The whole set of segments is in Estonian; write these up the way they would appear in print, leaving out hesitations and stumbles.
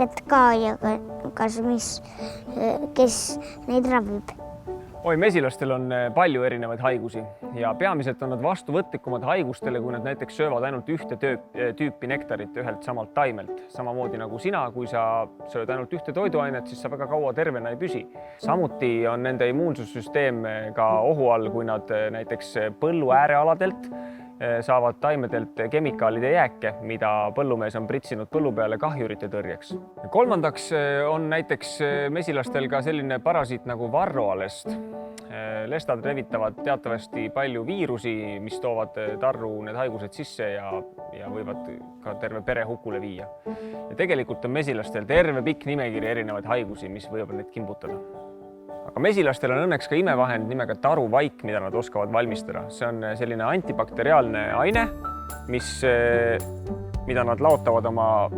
haiged ka ja kas kes neid ravib? Mesilastel on palju erinevaid haigusi ja peamiselt on nad vastuvõtlikumad haigustele, kui nad näiteks söövad ainult ühte tüüpi nektarit ühelt samalt taimelt. Samamoodi nagu sina, kui sa sööd ainult ühte toiduainet, siis sa väga kaua tervena ei püsi. Samuti on nende immuunsussüsteem ka ohu all, kui nad näiteks põllu äärealadelt saavad taimedelt kemikaalide jääke, mida põllumees on pritsinud põllu peale kahjurite tõrjeks. Kolmandaks on näiteks mesilastel ka selline parasiit nagu varroalest. Lestad levitavad teatavasti palju viirusi, mis toovad tarru need haigused sisse ja võivad ka terve pere hukule viia. Ja tegelikult on mesilastel terve pikk nimekiri erinevaid haigusi, mis võivad neid kimbutada. Aga mesilastel on õnneks ka imevahend nimega taruvaik, mida nad oskavad valmistada. See on selline antibakteriaalne aine, mida nad laotavad oma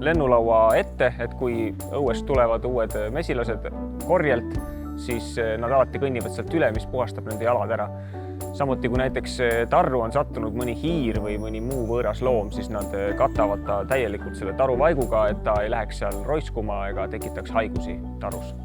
lennulaua ette, et kui õuest tulevad uued mesilased korjelt, siis nad alati kõnnivad sealt üle, mis puhastab nende jalad ära. Samuti kui näiteks tarru on sattunud mõni hiir või mõni muu võõras loom, siis nad katavad ta täielikult selle taruvaiguga, et ta ei läheks seal roiskuma ega tekitaks haigusi tarus.